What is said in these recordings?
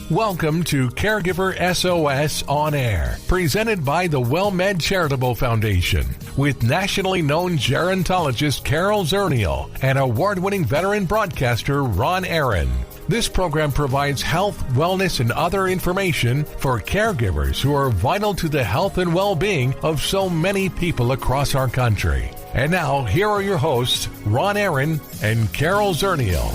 Welcome to Caregiver S.O.S. On Air, presented by the WellMed Charitable Foundation, with nationally known gerontologist Carol Zernial and award-winning veteran broadcaster Ron Aaron. This program provides health, wellness, and other information for caregivers who are vital to the health and well-being of so many people across our country. And now, here are your hosts, Ron Aaron and Carol Zernial.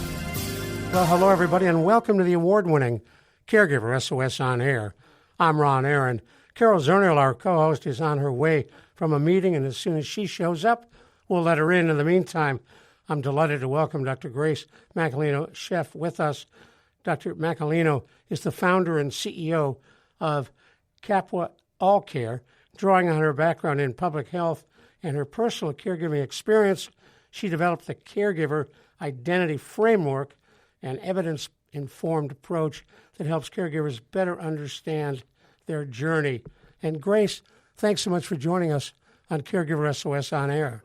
Well, hello, everybody, and welcome to the award-winning Caregiver S.O.S. On Air. I'm Ron Aaron. Carol Zernial, our co-host, is on her way from a meeting, and as soon as she shows up, we'll let her in. In the meantime, I'm delighted to welcome Dr. Grace Macalino, chef, with us. Dr. Macalino is the founder and CEO of Kapwa AllCare. Drawing on her background in public health and her personal caregiving experience, she developed the Caregiver Identity Framework, an evidence-informed approach that helps caregivers better understand their journey. And Grace, thanks so much for joining us on Caregiver S.O.S. On Air.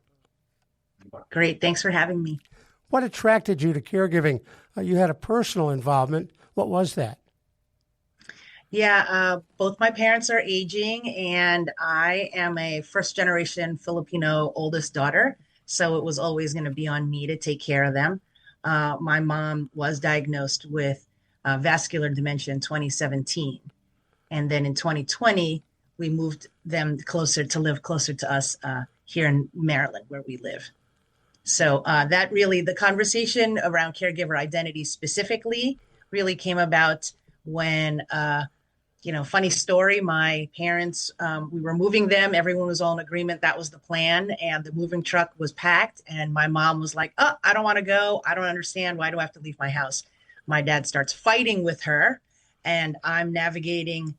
Great. Thanks for having me. What attracted you to caregiving? You had a personal involvement. What was that? Yeah, both my parents are aging, and I am a first-generation Filipino oldest daughter, so it was always going to be on me to take care of them. My mom was diagnosed with vascular dementia in 2017. And then in 2020, we moved them to live closer to us here in Maryland, where we live. So that really, the conversation around caregiver identity specifically really came about when, funny story, my parents, we were moving them. Everyone was all in agreement. That was the plan. And the moving truck was packed. And my mom was like, oh, I don't want to go. I don't understand. Why do I have to leave my house? My dad starts fighting with her, and I'm navigating,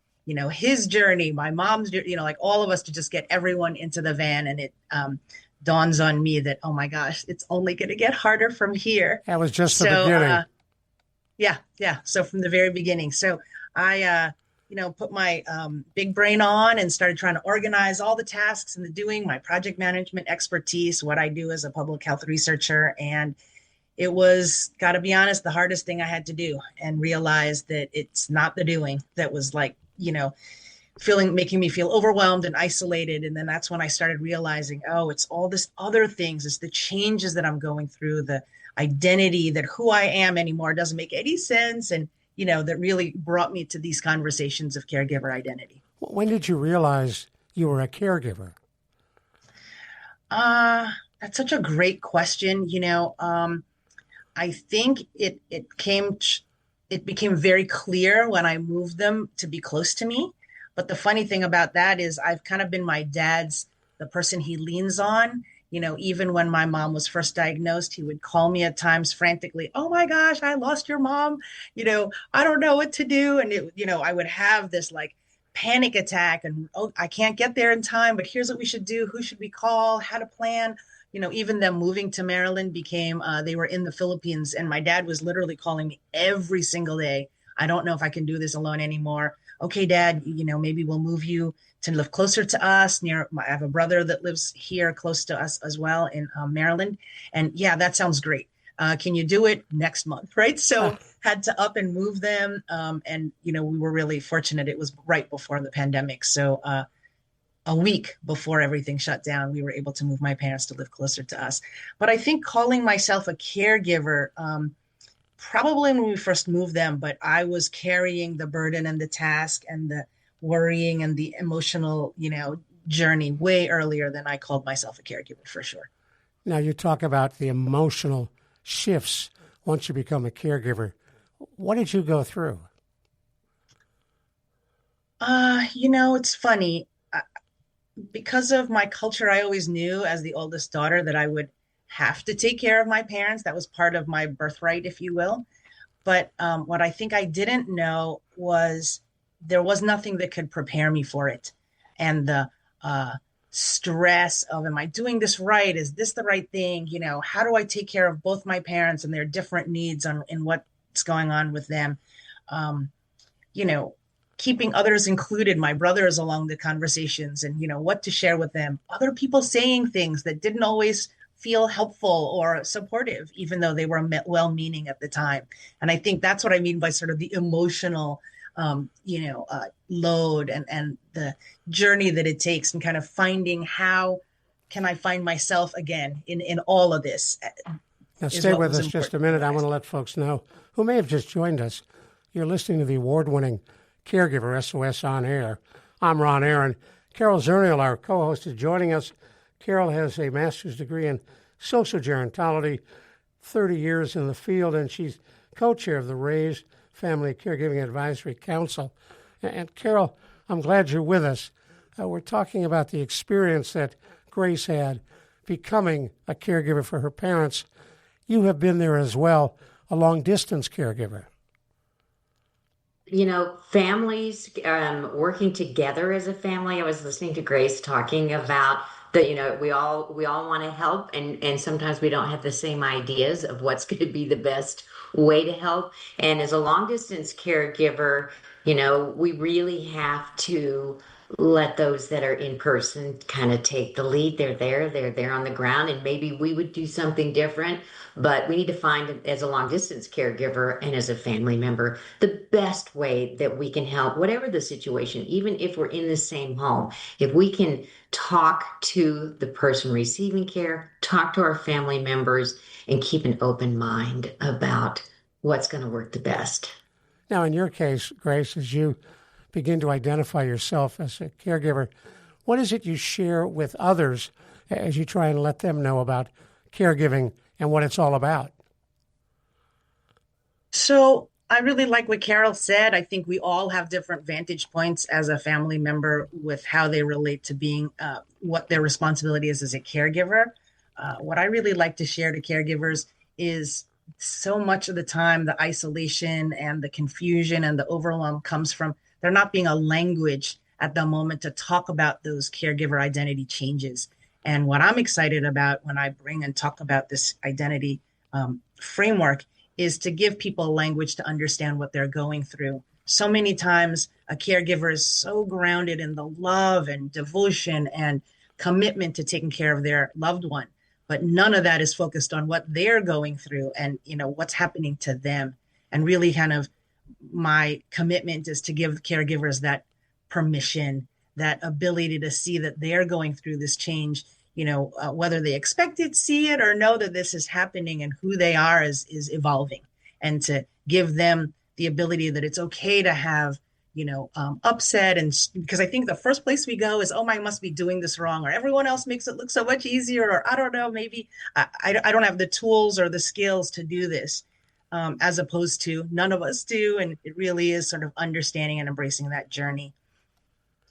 his journey, my mom's, like all of us, to just get everyone into the van. And it dawns on me that, oh my gosh, it's only going to get harder from here. That was just the beginning. Yeah. So from the very beginning. So I, put my big brain on and started trying to organize all the tasks and the doing, my project management expertise, what I do as a public health researcher. And it was, got to be honest, the hardest thing I had to do, and realize that it's not the doing that was making me feel overwhelmed and isolated. And then that's when I started realizing, oh, it's all this other things. It's the changes that I'm going through, the identity, that who I am anymore doesn't make any sense. And, that really brought me to these conversations of caregiver identity. When did you realize you were a caregiver? That's such a great question. I think it became very clear when I moved them to be close to me. But the funny thing about that is I've kind of been my dad's, the person he leans on. Even when my mom was first diagnosed, he would call me at times frantically, oh my gosh, I lost your mom. I don't know what to do. And I would have this panic attack and, oh, I can't get there in time, but here's what we should do. Who should we call? How to plan? Even them moving to Maryland became, they were in the Philippines, and my dad was literally calling me every single day. I don't know if I can do this alone anymore. Okay, Dad, maybe we'll move you to live closer to us. I have a brother that lives here close to us as well in Maryland. And yeah, that sounds great. Can you do it next month? Right. So had to up and move them. And, we were really fortunate. It was right before the pandemic. So a week before everything shut down, we were able to move my parents to live closer to us. But I think calling myself a caregiver, probably when we first moved them, but I was carrying the burden and the task and the worrying and the emotional, journey way earlier than I called myself a caregiver, for sure. Now, you talk about the emotional shifts once you become a caregiver. What did you go through? It's funny. Because of my culture, I always knew as the oldest daughter that I would have to take care of my parents. That was part of my birthright, if you will. But what I think I didn't know was there was nothing that could prepare me for it. And the stress of, am I doing this right? Is this the right thing? How do I take care of both my parents and their different needs in what's going on with them? Keeping others included, my brothers along the conversations, and, what to share with them. Other people saying things that didn't always feel helpful or supportive, even though they were well-meaning at the time. And I think that's what I mean by sort of the emotional load and the journey that it takes, and kind of finding how can I find myself again in all of this Now, is stay what with was us just a important. minute. I want to let folks know who may have just joined us. You're listening to the award-winning Caregiver S.O.S. on air. I'm Ron Aaron. Carol Zernial, our co-host, is joining us. Carol has a master's degree in social gerontology, 30 years in the field, and she's co-chair of the Raised Family Caregiving Advisory Council. And Carol, I'm glad you're with us. We're talking about the experience that Grace had becoming a caregiver for her parents. You have been there as well, a long-distance caregiver. Families working together as a family. I was listening to Grace talking about that, we all want to help, and sometimes we don't have the same ideas of what's going to be the best way to help. And as a long distance caregiver, we really have to let those that are in person kind of take the lead. They're there on the ground, and maybe we would do something different, but we need to find, as a long distance caregiver and as a family member, the best way that we can help, whatever the situation, even if we're in the same home. If we can talk to the person receiving care, talk to our family members, and keep an open mind about what's going to work the best. Now, in your case, Grace, as you begin to identify yourself as a caregiver, what is it you share with others as you try and let them know about caregiving and what it's all about? So I really like what Carol said. I think we all have different vantage points as a family member with how they relate to being what their responsibility is as a caregiver. What I really like to share to caregivers is so much of the time the isolation and the confusion and the overwhelm comes from there not being a language at the moment to talk about those caregiver identity changes. And what I'm excited about when I bring and talk about this identity framework is to give people a language to understand what they're going through. So many times a caregiver is so grounded in the love and devotion and commitment to taking care of their loved one, but none of that is focused on what they're going through and what's happening to them. And really kind of my commitment is to give caregivers that permission, that ability to see that they're going through this change, whether they expect to see it or know that this is happening, and who they are is evolving, and to give them the ability that it's okay to have, upset. And because I think the first place we go is, oh, I must be doing this wrong, or everyone else makes it look so much easier, or I don't know, maybe I don't have the tools or the skills to do this. As opposed to none of us do. And it really is sort of understanding and embracing that journey.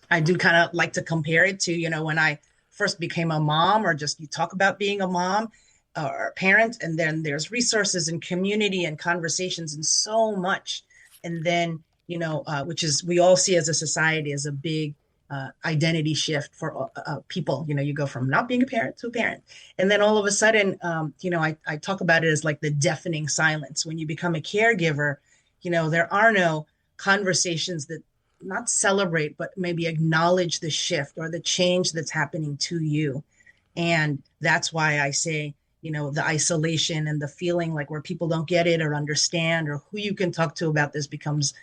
I do kind of like to compare it to, when I first became a mom, or just you talk about being a mom or a parent, and then there's resources and community and conversations and so much. And then, which is we all see as a society as a big identity shift for people. You go from not being a parent to a parent. And then all of a sudden, I talk about it as like the deafening silence. When you become a caregiver, there are no conversations that not celebrate, but maybe acknowledge the shift or the change that's happening to you. And that's why I say, the isolation and the feeling like where people don't get it or understand, or who you can talk to about this becomes,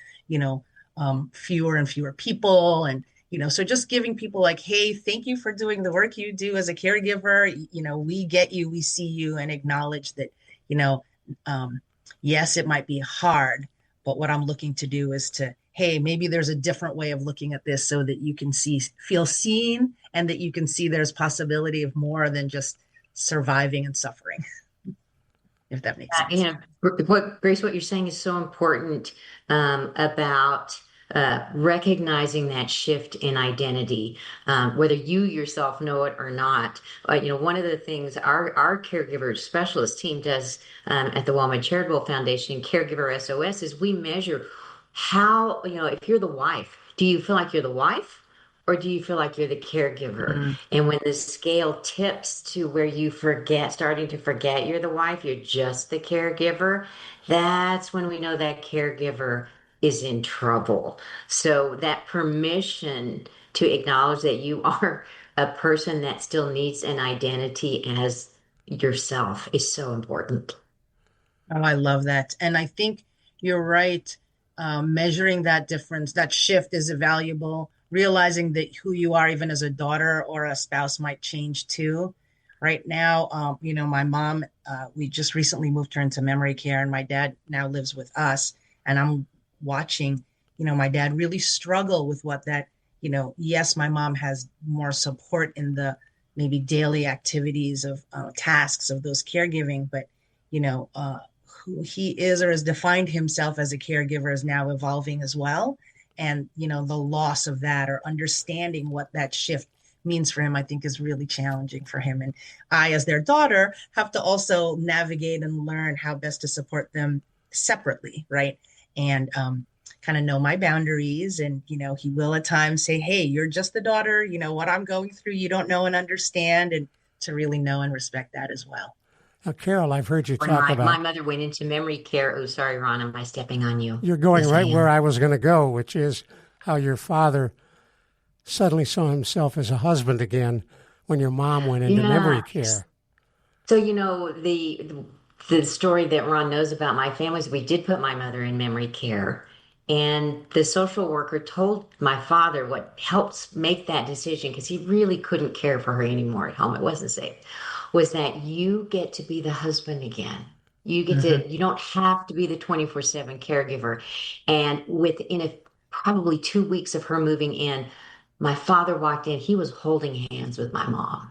fewer and fewer people. And so just giving people like, hey, thank you for doing the work you do as a caregiver. We get you, we see you, and acknowledge that, yes, it might be hard, but what I'm looking to do is to, hey, maybe there's a different way of looking at this so that you can feel seen, and that you can see there's possibility of more than just surviving and suffering, if that makes sense. Grace, what you're saying is so important about recognizing that shift in identity, whether you yourself know it or not. One of the things our caregiver specialist team does at the WellMed Charitable Foundation, Caregiver S.O.S, is we measure how, if you're the wife, do you feel like you're the wife? Or do you feel like you're the caregiver? Mm-hmm. And when the scale tips to where you starting to forget you're the wife, you're just the caregiver, that's when we know that caregiver is in trouble. So that permission to acknowledge that you are a person that still needs an identity as yourself is so important. Oh, I love that. And I think you're right. measuring that difference, that shift is valuable, realizing that who you are, even as a daughter or a spouse, might change too. Right now, my mom, we just recently moved her into memory care, and my dad now lives with us. And I'm watching, my dad really struggle with what that, yes, my mom has more support in the maybe daily activities of tasks of those caregiving, but, who he is or has defined himself as a caregiver is now evolving as well. And, the loss of that or understanding what that shift means for him, I think is really challenging for him. And I, as their daughter, have to also navigate and learn how best to support them separately, right? And kind of know my boundaries. And, he will at times say, hey, you're just the daughter, what I'm going through, you don't know and understand, and to really know and respect that as well. Now, Carol, I've heard you When talk about... my mother went into memory care. Oh, sorry, Ron, am I stepping on you? You're going Yes, right where I was going to go, which is how your father suddenly saw himself as a husband again when your mom went into memory care. So, the story that Ron knows about my family is we did put my mother in memory care. And the social worker told my father what helped make that decision, because he really couldn't care for her anymore at home. It wasn't safe. Was that you get to be the husband again. You get to, you don't have to be the 24/7 caregiver. And within probably 2 weeks of her moving in, my father walked in. He was holding hands with my mom.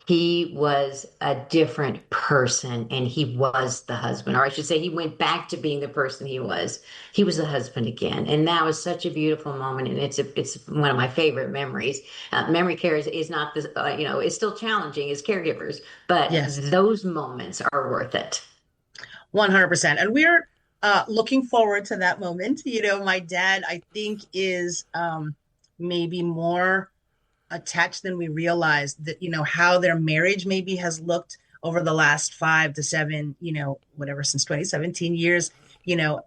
He was a different person, and he was the husband, or I should say he went back to being the person he was. He was the husband again. And that was such a beautiful moment. And it's one of my favorite memories. Memory care is not this, it's still challenging as caregivers, but yes, those moments are worth it. 100%. And we're looking forward to that moment. My dad, I think, is maybe more attached than we realized, that, how their marriage maybe has looked over the last 5 to 7, since 2017 years,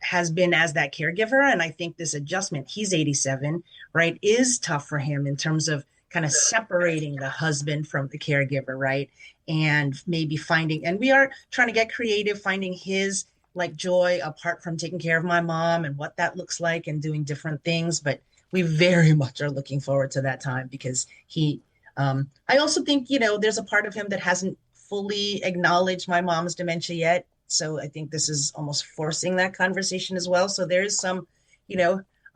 has been as that caregiver. And I think this adjustment, he's 87, right, is tough for him in terms of kind of separating the husband from the caregiver, right? And maybe and we are trying to get creative, finding his joy apart from taking care of my mom and what that looks like and doing different things. But we very much are looking forward to that time, because I also think, there's a part of him that hasn't fully acknowledged my mom's dementia yet. So I think this is almost forcing that conversation as well. So there is some,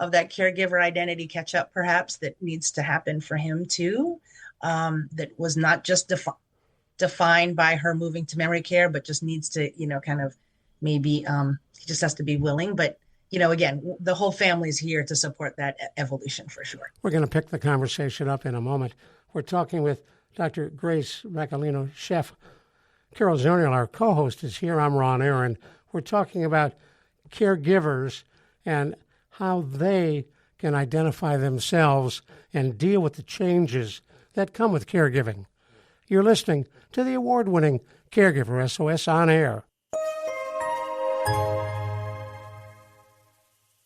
of that caregiver identity catch up perhaps that needs to happen for him too. That was not just defined by her moving to memory care, but just needs to, kind of maybe he just has to be willing. But again, the whole family is here to support that evolution for sure. We're going to pick the conversation up in a moment. We're talking with Dr. Grace Macalino, Chef. Carol Zernial, our co-host, is here. I'm Ron Aaron. We're talking about caregivers and how they can identify themselves and deal with the changes that come with caregiving. You're listening to the award-winning Caregiver S.O.S. on air.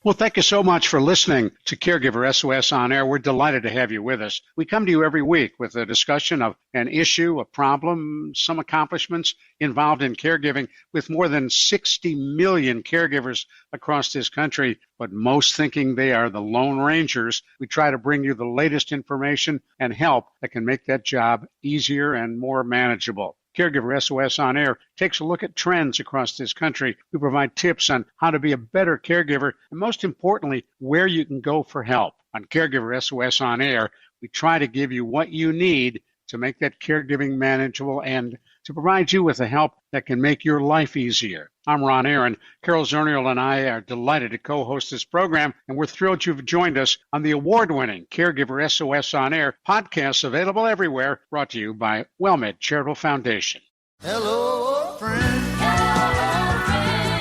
Well, thank you so much for listening to Caregiver S.O.S. on air. We're delighted to have you with us. We come to you every week with a discussion of an issue, a problem, some accomplishments involved in caregiving with more than 60 million caregivers across this country, but most thinking they are the Lone Rangers. We try to bring you the latest information and help that can make that job easier and more manageable. Caregiver S.O.S. on air takes a look at trends across this country. We provide tips on how to be a better caregiver, and most importantly, where you can go for help. On Caregiver S.O.S. on air, we try to give you what you need to make that caregiving manageable and to provide you with the help that can make your life easier. I'm Ron Aaron. Carol Zernial and I are delighted to co-host this program, and we're thrilled you've joined us on the award-winning Caregiver S.O.S. on air podcasts available everywhere, brought to you by WellMed Charitable Foundation. Hello, friend. Hello, friend.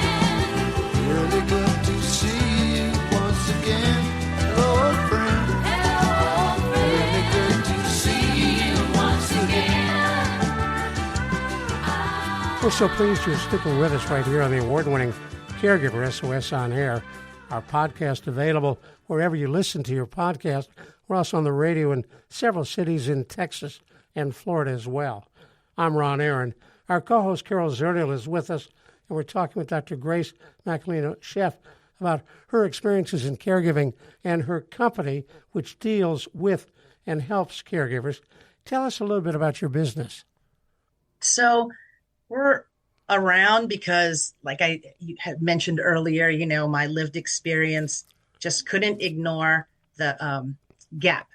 Really good to see you once again. Hello, friend. Hello, friend. Really good to see you once again. We're so pleased you're sticking with us right here on the award-winning Caregiver S.O.S. on air. Our podcast available wherever you listen to your podcast. We're also on the radio in several cities in Texas and Florida as well. I'm Ron Aaron. Our co-host Carol Zernial is with us, and we're talking with Dr. Grace Macalino, Chef, about her experiences in caregiving and her company, which deals with and helps caregivers. Tell us a little bit about your business. So we're around because, like you had mentioned earlier, my lived experience just couldn't ignore the gap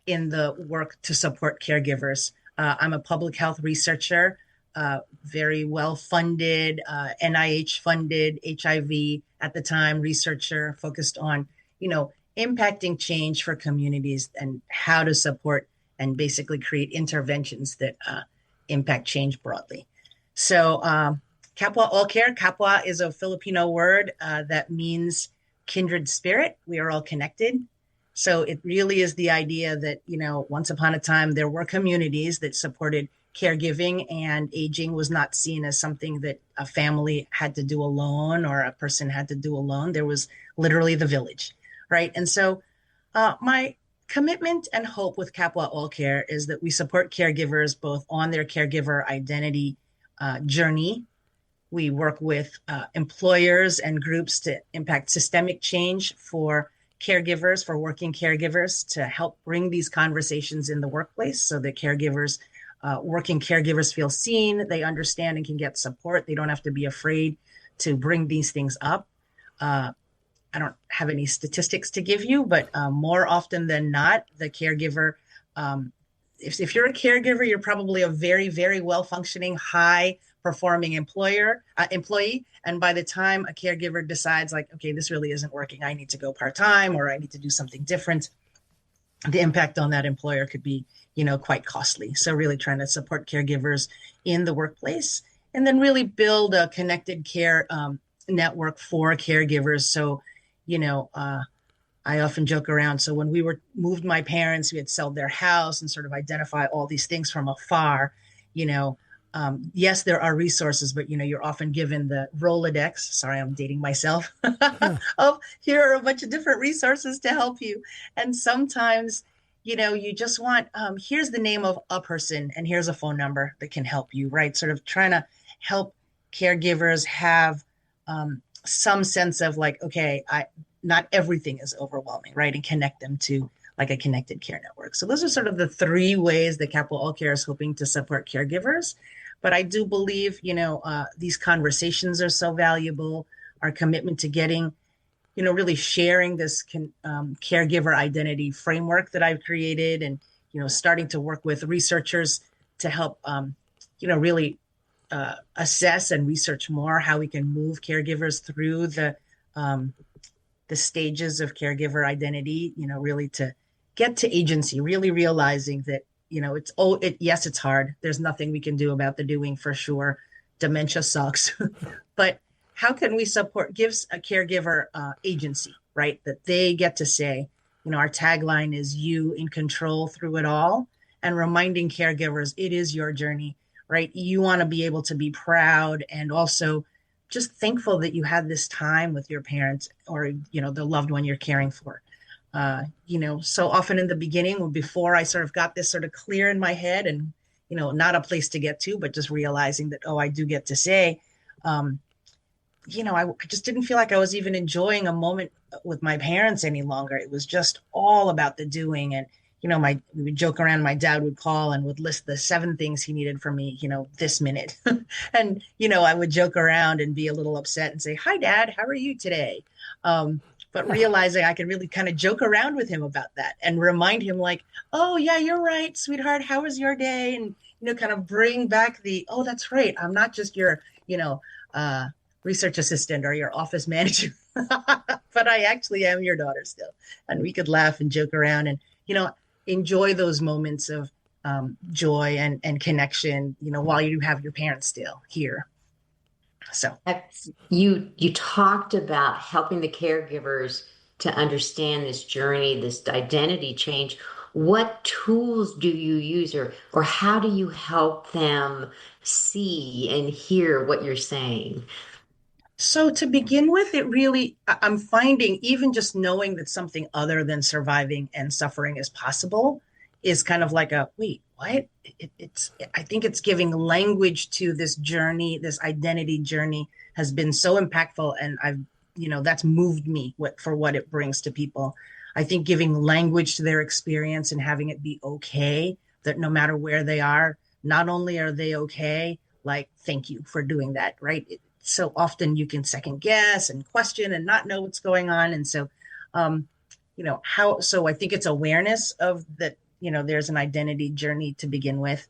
in the work to support caregivers. I'm a public health researcher, very well funded, NIH funded HIV at the time researcher focused on, impacting change for communities and how to support and basically create interventions that impact change broadly. So Kapwa AllCare, Kapwa is a Filipino word that means kindred spirit. We are all connected. So it really is the idea that, once upon a time, there were communities that supported caregiving, and aging was not seen as something that a family had to do alone or a person had to do alone. There was literally the village, right? And so my commitment and hope with Kapwa AllCare is that we support caregivers both on their caregiver identity journey. We work with employers and groups to impact systemic change for caregivers, for working caregivers, to help bring these conversations in the workplace so that caregivers, working caregivers feel seen, they understand and can get support. They don't have to be afraid to bring these things up. I don't have any statistics to give you, but more often than not, the caregiver, if you're a caregiver, you're probably a very, very well-functioning, high-performing employee. And by the time a caregiver decides, like, okay, this really isn't working, I need to go part-time or I need to do something different, the impact on that employer could be, quite costly. So really trying to support caregivers in the workplace and then really build a connected care network for caregivers. So, I often joke around. So when we moved my parents, we had sold their house and sort of identify all these things from afar, yes, there are resources, but, you're often given the Rolodex. Sorry, I'm dating myself. Of here are a bunch of different resources to help you. And sometimes, you just want, here's the name of a person and here's a phone number that can help you, right? Sort of trying to help caregivers have some sense of like, okay, not everything is overwhelming, right? And connect them to like a connected care network. So those are sort of the three ways that Kapwa AllCare is hoping to support caregivers. But I do believe, these conversations are so valuable. Our commitment to getting, really sharing this caregiver identity framework that I've created and, starting to work with researchers to help, really assess and research more how we can move caregivers through the stages of caregiver identity, really to get to agency, really realizing that, yes, it's hard. There's nothing we can do about the doing for sure. Dementia sucks. But how can we gives a caregiver agency, right? That they get to say, our tagline is you in control through it all, and reminding caregivers it is your journey, right? You want to be able to be proud and also just thankful that you had this time with your parents or, the loved one you're caring for. So often in the beginning, before I sort of got this sort of clear in my head and, not a place to get to, but just realizing that, I do get to say, I just didn't feel like I was even enjoying a moment with my parents any longer. It was just all about the doing. And, we would joke around, my dad would call and would list the 7 things he needed from me, this minute. And, I would joke around and be a little upset and say, hi, Dad, how are you today? But realizing I could really kind of joke around with him about that and remind him like, oh, yeah, you're right, sweetheart. How was your day? And, kind of bring back oh, that's right. I'm not just your, research assistant or your office manager, but I actually am your daughter still. And we could laugh and joke around and, enjoy those moments of joy and connection, while you have your parents still here. So you talked about helping the caregivers to understand this journey, this identity change. What tools do you use or how do you help them see and hear what you're saying? So to begin with, I'm finding even just knowing that something other than surviving and suffering is possible is kind of like wait, what? I think it's giving language to this journey, this identity journey has been so impactful. And I've that's moved me for what it brings to people. I think giving language to their experience and having it be okay that no matter where they are, not only are they okay, like, thank you for doing that, right? So often you can second guess and question and not know what's going on. And so, so I think it's awareness of that, there's an identity journey to begin with.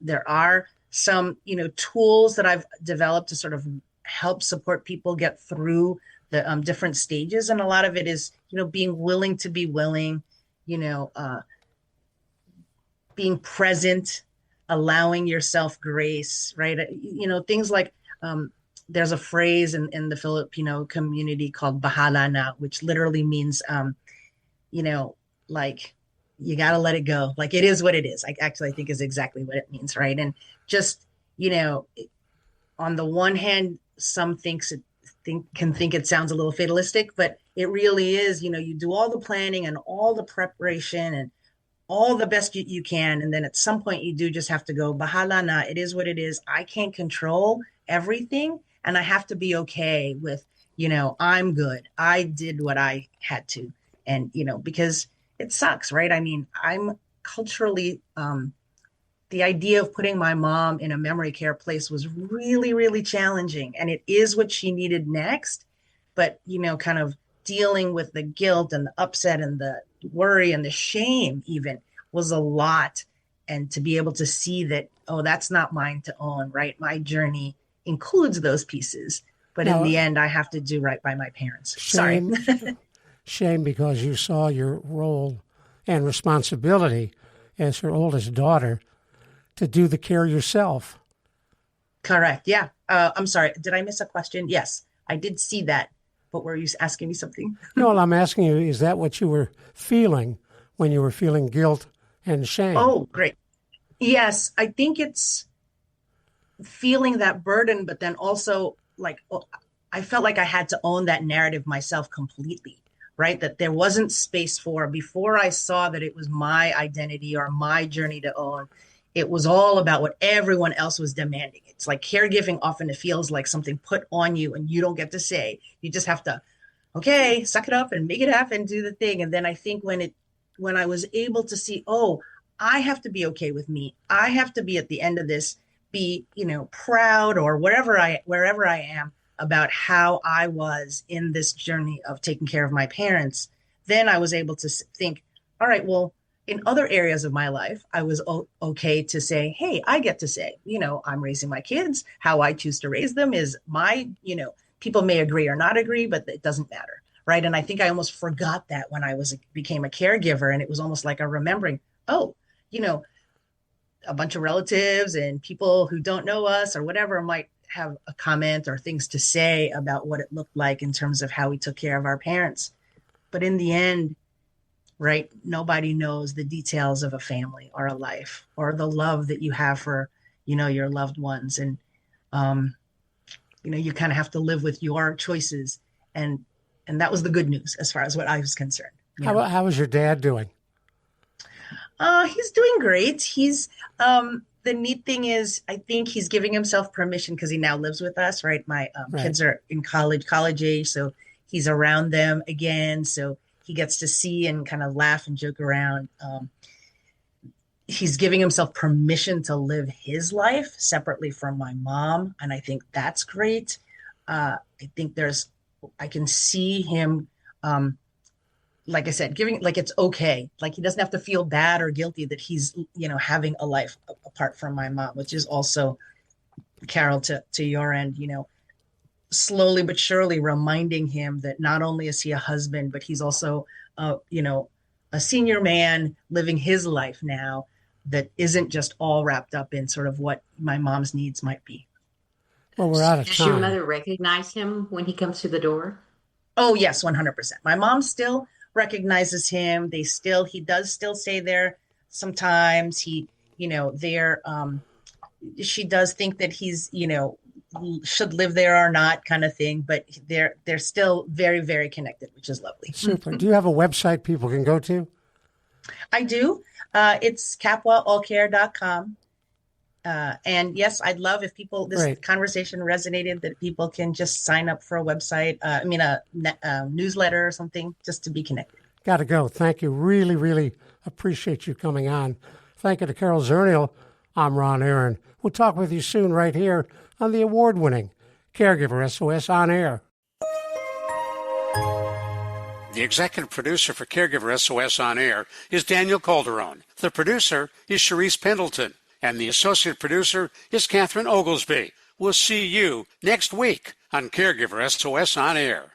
There are some, tools that I've developed to sort of help support people get through the different stages. And a lot of it is, being willing to be willing, being present, allowing yourself grace, right? Things like, there's a phrase in the Filipino community called bahala na, which literally means, like, you got to let it go. Like, it is what it is. I think is exactly what it means, right? And just, on the one hand, some can think it sounds a little fatalistic, but it really is. You do all the planning and all the preparation and all the best you can. And then at some point you do just have to go, bahala na, it is what it is. I can't control everything. And I have to be okay with, I'm good. I did what I had to. And, because it sucks, right? I mean, I'm culturally, the idea of putting my mom in a memory care place was really, really challenging. And it is what she needed next. But, kind of dealing with the guilt and the upset and the worry and the shame even was a lot. And to be able to see that, oh, that's not mine to own, right? My journey includes those pieces. But in the end, I have to do right by my parents. Shame, Sorry. shame because you saw your role and responsibility as her oldest daughter to do the care yourself. Correct. Yeah. I'm sorry. Did I miss a question? Yes, I did see that. But were you asking me something? No, I'm asking you, is that what you were feeling when you were feeling guilt and shame? Oh, great. Yes, I think it's feeling that burden, but then also I felt like I had to own that narrative myself completely, right? That there wasn't space before I saw that it was my identity or my journey to own. It was all about what everyone else was demanding. It's like caregiving often it feels like something put on you and you don't get to say. You just have to, okay, suck it up and make it happen, do the thing. And then I think when I was able to see, oh, I have to be okay with me. I have to be at the end of this, be, proud or wherever I am about how I was in this journey of taking care of my parents. Then I was able to think, all right, well, in other areas of my life, I was okay to say, hey, I get to say, I'm raising my kids. How I choose to raise them is my, people may agree or not agree, but it doesn't matter. Right. And I think I almost forgot that when I became a caregiver, and it was almost like a remembering, oh, a bunch of relatives and people who don't know us or whatever might have a comment or things to say about what it looked like in terms of how we took care of our parents. But in the end, right, nobody knows the details of a family or a life or the love that you have for, your loved ones. And, you kind of have to live with your choices. And that was the good news as far as what I was concerned. How is your dad doing? He's doing great. He's, the neat thing is, I think he's giving himself permission because he now lives with us, right? My kids are in college age. So he's around them again. So he gets to see and kind of laugh and joke around. He's giving himself permission to live his life separately from my mom. And I think that's great. I think I can see him, like I said, giving, like, it's okay. Like, he doesn't have to feel bad or guilty that he's, having a life apart from my mom, which is also, Carol, to your end, slowly but surely reminding him that not only is he a husband, but he's also, a senior man living his life now that isn't just all wrapped up in sort of what my mom's needs might be. Well, we're out of time. Does your mother recognize him when he comes through the door? Oh, yes, 100%. My mom still recognizes him. He does still stay there sometimes. She does think that he's, should live there or not kind of thing, but they're still very, very connected, which is lovely. Super. Do you have a website people can go to? I do. It's Kapwa AllCare.com. And yes, I'd love if this Great. conversation resonated, that people can just sign up for a website, a newsletter or something, just to be connected. Got to go. Thank you. Really, really appreciate you coming on. Thank you to Carol Zernial. I'm Ron Aaron. We'll talk with you soon right here on the award-winning Caregiver S.O.S. On Air. The executive producer for Caregiver S.O.S. On Air is Daniel Calderon. The producer is Sharice Pendleton. And the associate producer is Catherine Oglesby. We'll see you next week on Caregiver S.O.S. On Air.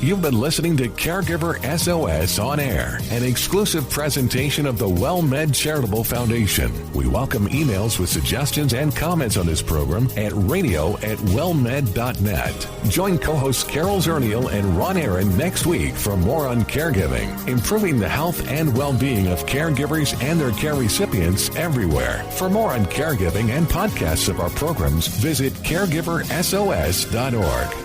You've been listening to Caregiver S.O.S. On Air, an exclusive presentation of the WellMed Charitable Foundation. We welcome emails with suggestions and comments on this program at radio@wellmed.net. Join co-hosts Carol Zernial and Ron Aaron next week for more on caregiving, improving the health and well-being of caregivers and their care recipients everywhere. For more on caregiving and podcasts of our programs, visit caregiversos.org.